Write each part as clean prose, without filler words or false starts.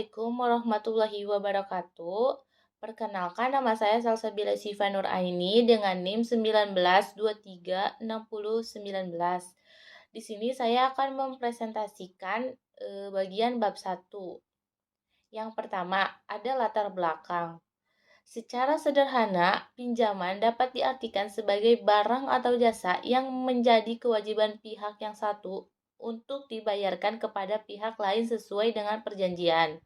Assalamualaikum warahmatullahi wabarakatuh. Perkenalkan, nama saya Salsabila Syifa Nur Aini dengan NIM 19236019. Di sini saya akan mempresentasikan bagian bab 1. Yang pertama, ada latar belakang. Secara sederhana, pinjaman dapat diartikan sebagai barang atau jasa yang menjadi kewajiban pihak yang satu untuk dibayarkan kepada pihak lain sesuai dengan perjanjian.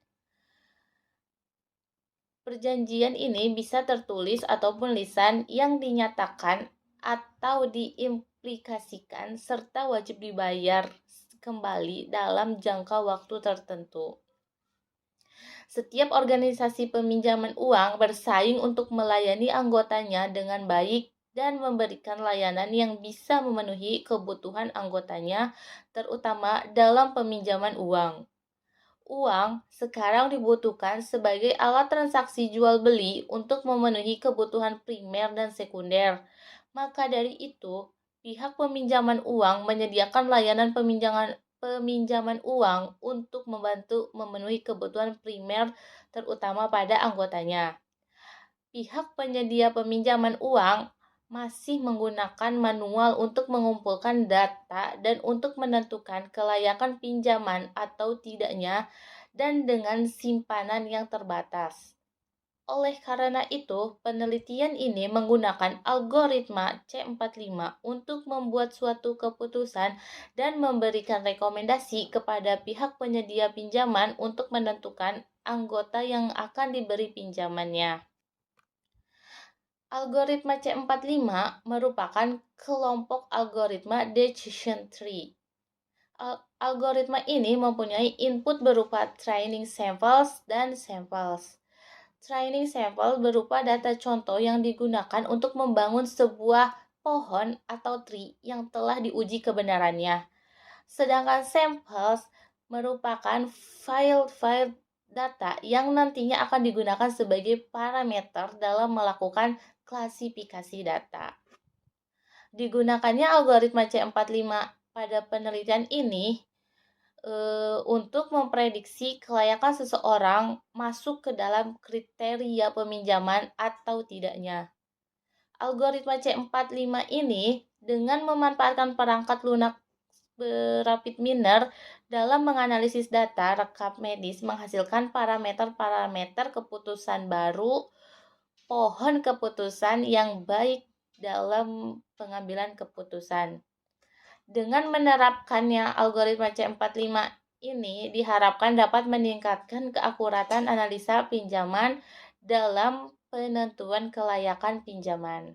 Perjanjian ini bisa tertulis ataupun lisan yang dinyatakan atau diimplikasikan serta wajib dibayar kembali dalam jangka waktu tertentu. Setiap organisasi peminjaman uang bersaing untuk melayani anggotanya dengan baik dan memberikan layanan yang bisa memenuhi kebutuhan anggotanya, terutama dalam peminjaman uang. Uang sekarang dibutuhkan sebagai alat transaksi jual-beli untuk memenuhi kebutuhan primer dan sekunder. Maka dari itu, pihak peminjaman uang menyediakan layanan peminjaman uang untuk membantu memenuhi kebutuhan primer terutama pada anggotanya. Pihak penyedia peminjaman uang masih menggunakan manual untuk mengumpulkan data dan untuk menentukan kelayakan pinjaman atau tidaknya dan dengan simpanan yang terbatas. Oleh karena itu, penelitian ini menggunakan algoritma C45 untuk membuat suatu keputusan dan memberikan rekomendasi kepada pihak penyedia pinjaman untuk menentukan anggota yang akan diberi pinjamannya. Algoritma C45 merupakan kelompok algoritma decision tree. Algoritma ini mempunyai input berupa training samples dan samples. Training sample berupa data contoh yang digunakan untuk membangun sebuah pohon atau tree yang telah diuji kebenarannya. Sedangkan samples merupakan file-file data yang nantinya akan digunakan sebagai parameter dalam melakukan klasifikasi data. Digunakannya algoritma C45 pada penelitian ini untuk memprediksi kelayakan seseorang masuk ke dalam kriteria peminjaman atau tidaknya. Algoritma C45 ini dengan memanfaatkan perangkat lunak rapid miner dalam menganalisis data rekap medis menghasilkan parameter-parameter keputusan baru pohon keputusan yang baik dalam pengambilan keputusan. Dengan menerapkannya algoritma C45 ini diharapkan dapat meningkatkan keakuratan analisa pinjaman dalam penentuan kelayakan pinjaman.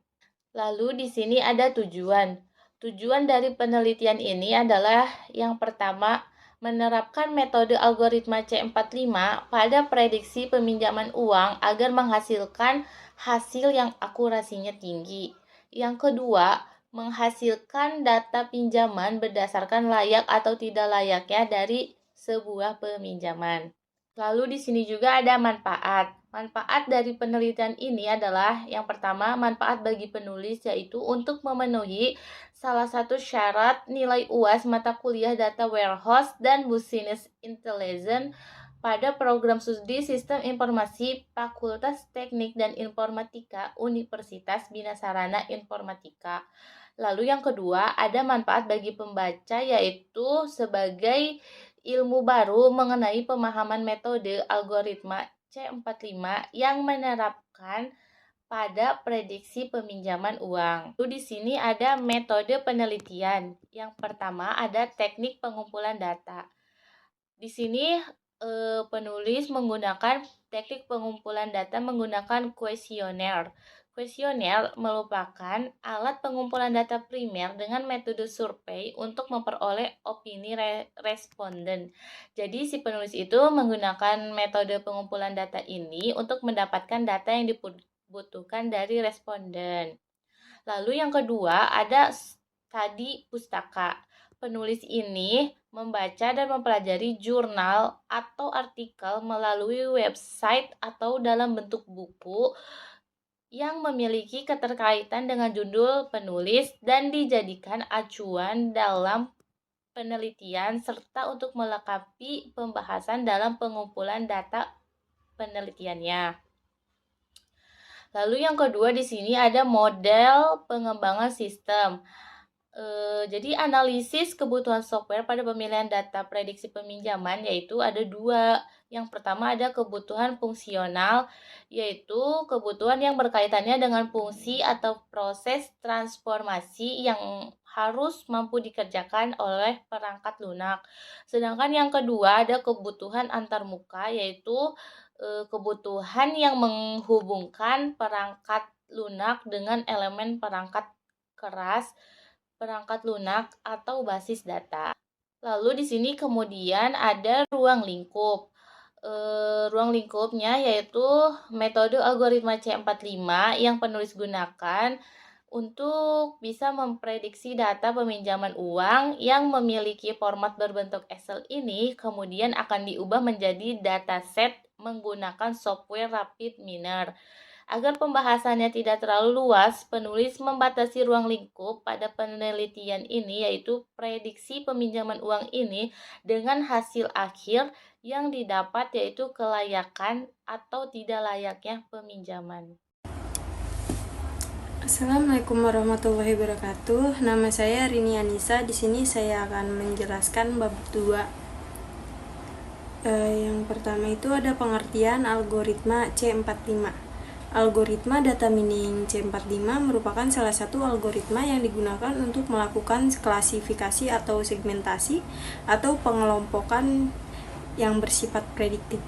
Lalu di sini ada tujuan. Tujuan dari penelitian ini adalah yang pertama, menerapkan metode algoritma C45 pada prediksi peminjaman uang agar menghasilkan hasil yang akurasinya tinggi. Yang kedua, menghasilkan data pinjaman berdasarkan layak atau tidak layaknya dari sebuah peminjaman. Lalu di sini juga ada manfaat. Manfaat dari penelitian ini adalah yang pertama, manfaat bagi penulis yaitu untuk memenuhi salah satu syarat nilai UAS mata kuliah Data Warehouse dan Business Intelligence pada program studi Sistem Informasi Fakultas Teknik dan Informatika Universitas Bina Sarana Informatika. Lalu yang kedua, ada manfaat bagi pembaca yaitu sebagai ilmu baru mengenai pemahaman metode algoritma C45 yang menerapkan pada prediksi peminjaman uang. Di sini ada metode penelitian. Yang pertama ada teknik pengumpulan data. Di sini penulis menggunakan teknik pengumpulan data menggunakan kuesioner. Kuesioner merupakan alat pengumpulan data primer dengan metode survei untuk memperoleh opini responden. Jadi si penulis itu menggunakan metode pengumpulan data ini untuk mendapatkan data yang dibutuhkan dari responden. Lalu yang kedua ada studi pustaka. Penulis ini membaca dan mempelajari jurnal atau artikel melalui website atau dalam bentuk buku yang memiliki keterkaitan dengan judul penulis dan dijadikan acuan dalam penelitian serta untuk melengkapi pembahasan dalam pengumpulan data penelitiannya. Lalu yang kedua di sini ada model pengembangan sistem. Jadi analisis kebutuhan software pada pemilihan data prediksi peminjaman yaitu ada dua. Yang pertama ada kebutuhan fungsional, yaitu kebutuhan yang berkaitannya dengan fungsi atau proses transformasi yang harus mampu dikerjakan oleh perangkat lunak. Sedangkan yang kedua ada kebutuhan antarmuka, yaitu kebutuhan yang menghubungkan perangkat lunak dengan elemen perangkat keras, perangkat lunak atau basis data. Lalu di sini kemudian ada ruang lingkup. Ruang lingkupnya yaitu metode algoritma C45 yang penulis gunakan untuk bisa memprediksi data peminjaman uang yang memiliki format berbentuk Excel ini kemudian akan diubah menjadi dataset menggunakan software RapidMiner. Agar pembahasannya tidak terlalu luas, penulis membatasi ruang lingkup pada penelitian ini yaitu prediksi peminjaman uang ini dengan hasil akhir yang didapat yaitu kelayakan atau tidak layaknya peminjaman. Assalamualaikum warahmatullahi wabarakatuh. Nama saya Rini Anissa. Di sini saya akan menjelaskan bab 2. Yang pertama itu ada pengertian algoritma C45. Algoritma data mining C45 merupakan salah satu algoritma yang digunakan untuk melakukan klasifikasi atau segmentasi atau pengelompokan yang bersifat prediktif.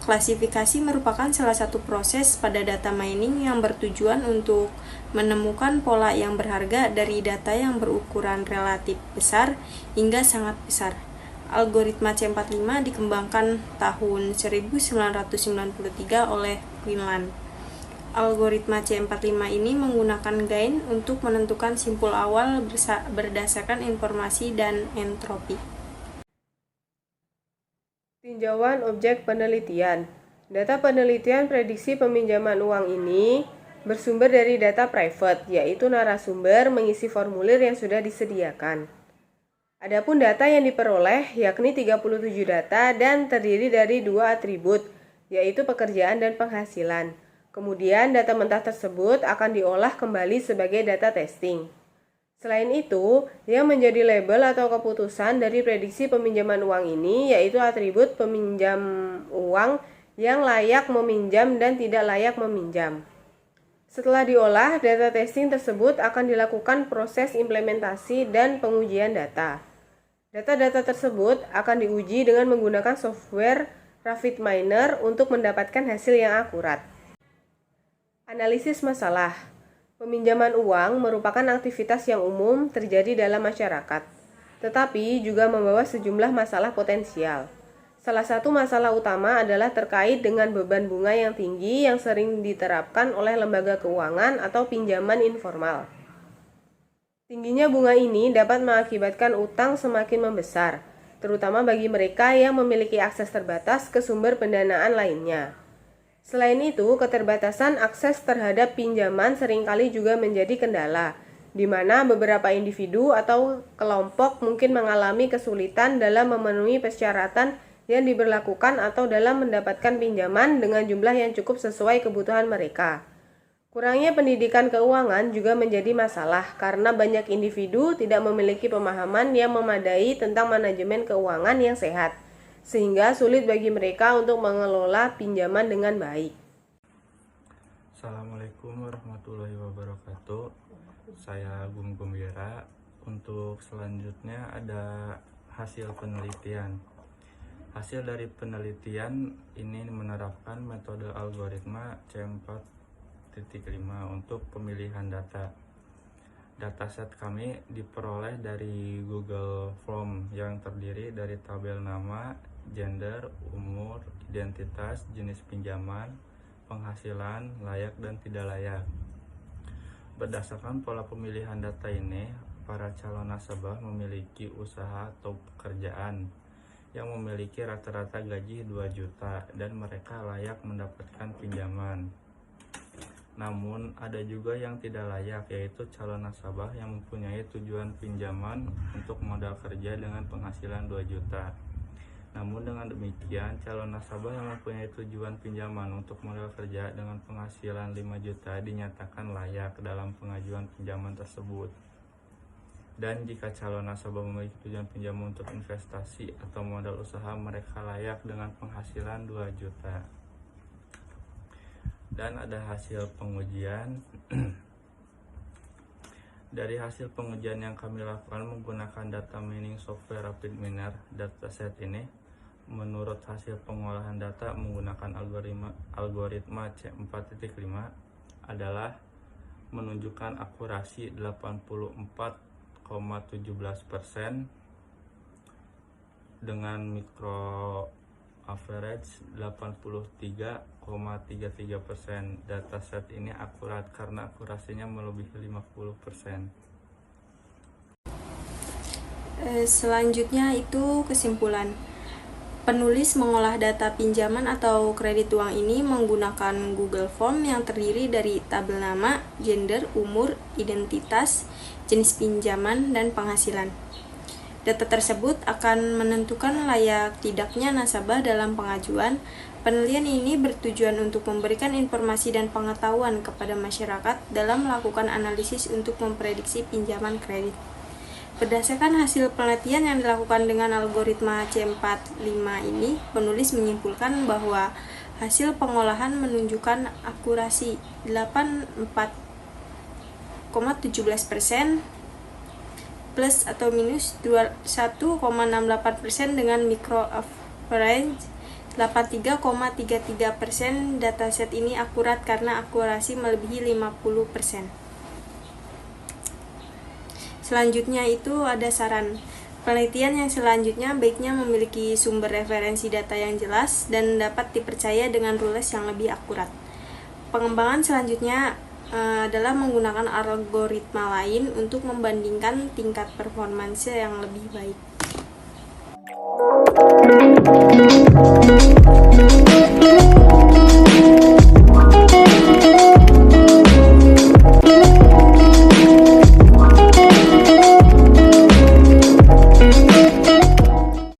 Klasifikasi merupakan salah satu proses pada data mining yang bertujuan untuk menemukan pola yang berharga dari data yang berukuran relatif besar hingga sangat besar. Algoritma C45 dikembangkan tahun 1993 oleh Quinlan. Algoritma C45 ini menggunakan gain untuk menentukan simpul awal berdasarkan informasi dan entropi. Tinjauan objek penelitian. Data penelitian prediksi peminjaman uang ini bersumber dari data private, yaitu narasumber mengisi formulir yang sudah disediakan. Adapun data yang diperoleh yakni 37 data dan terdiri dari 2 atribut, yaitu pekerjaan dan penghasilan. Kemudian data mentah tersebut akan diolah kembali sebagai data testing. Selain itu, yang menjadi label atau keputusan dari prediksi peminjaman uang ini yaitu atribut peminjam uang yang layak meminjam dan tidak layak meminjam. Setelah diolah, data testing tersebut akan dilakukan proses implementasi dan pengujian data. Data-data tersebut akan diuji dengan menggunakan software RapidMiner untuk mendapatkan hasil yang akurat. Analisis masalah. Peminjaman uang merupakan aktivitas yang umum terjadi dalam masyarakat, tetapi juga membawa sejumlah masalah potensial. Salah satu masalah utama adalah terkait dengan beban bunga yang tinggi yang sering diterapkan oleh lembaga keuangan atau pinjaman informal. Tingginya bunga ini dapat mengakibatkan utang semakin membesar, terutama bagi mereka yang memiliki akses terbatas ke sumber pendanaan lainnya. Selain itu, keterbatasan akses terhadap pinjaman seringkali juga menjadi kendala, di mana beberapa individu atau kelompok mungkin mengalami kesulitan dalam memenuhi persyaratan yang diberlakukan atau dalam mendapatkan pinjaman dengan jumlah yang cukup sesuai kebutuhan mereka. Kurangnya pendidikan keuangan juga menjadi masalah karena banyak individu tidak memiliki pemahaman yang memadai tentang manajemen keuangan yang sehat, sehingga sulit bagi mereka untuk mengelola pinjaman dengan baik. Assalamualaikum warahmatullahi wabarakatuh. Saya Agung Gumbira. Untuk selanjutnya ada hasil penelitian. Hasil dari penelitian ini menerapkan metode algoritma C4.5 untuk pemilihan data. Dataset kami diperoleh dari Google Form yang terdiri dari tabel nama, gender, umur, identitas, jenis pinjaman, penghasilan, layak dan tidak layak. Berdasarkan pola pemilihan data ini, para calon nasabah memiliki usaha atau pekerjaan yang memiliki rata-rata gaji 2 juta dan mereka layak mendapatkan pinjaman. Namun ada juga yang tidak layak, yaitu calon nasabah yang mempunyai tujuan pinjaman untuk modal kerja dengan penghasilan 2 juta. Namun dengan demikian, calon nasabah yang mempunyai tujuan pinjaman untuk modal kerja dengan penghasilan 5 juta dinyatakan layak dalam pengajuan pinjaman tersebut. Dan jika calon nasabah memiliki tujuan pinjaman untuk investasi atau modal usaha, mereka layak dengan penghasilan 2 juta. Dan ada hasil pengujian. Dari hasil pengujian yang kami lakukan menggunakan data mining software RapidMiner dataset ini, menurut hasil pengolahan data menggunakan algoritma C4.5 adalah menunjukkan akurasi 84,17% dengan micro average 83,33%. Dataset ini akurat karena akurasinya melebihi 50%. Selanjutnya itu kesimpulan. Penulis mengolah data pinjaman atau kredit uang ini menggunakan Google Form yang terdiri dari tabel nama, gender, umur, identitas, jenis pinjaman, dan penghasilan. Data tersebut akan menentukan layak tidaknya nasabah dalam pengajuan. Penelitian ini bertujuan untuk memberikan informasi dan pengetahuan kepada masyarakat dalam melakukan analisis untuk memprediksi pinjaman kredit. Berdasarkan hasil penelitian yang dilakukan dengan algoritma C45 ini, penulis menyimpulkan bahwa hasil pengolahan menunjukkan akurasi 84,17% plus atau minus 21,68% dengan micro average 83,33%. Dataset ini akurat karena akurasi melebihi 50%. Selanjutnya itu ada saran. Penelitian yang selanjutnya baiknya memiliki sumber referensi data yang jelas dan dapat dipercaya dengan rules yang lebih akurat. Pengembangan selanjutnya adalah menggunakan algoritma lain untuk membandingkan tingkat performansa yang lebih baik.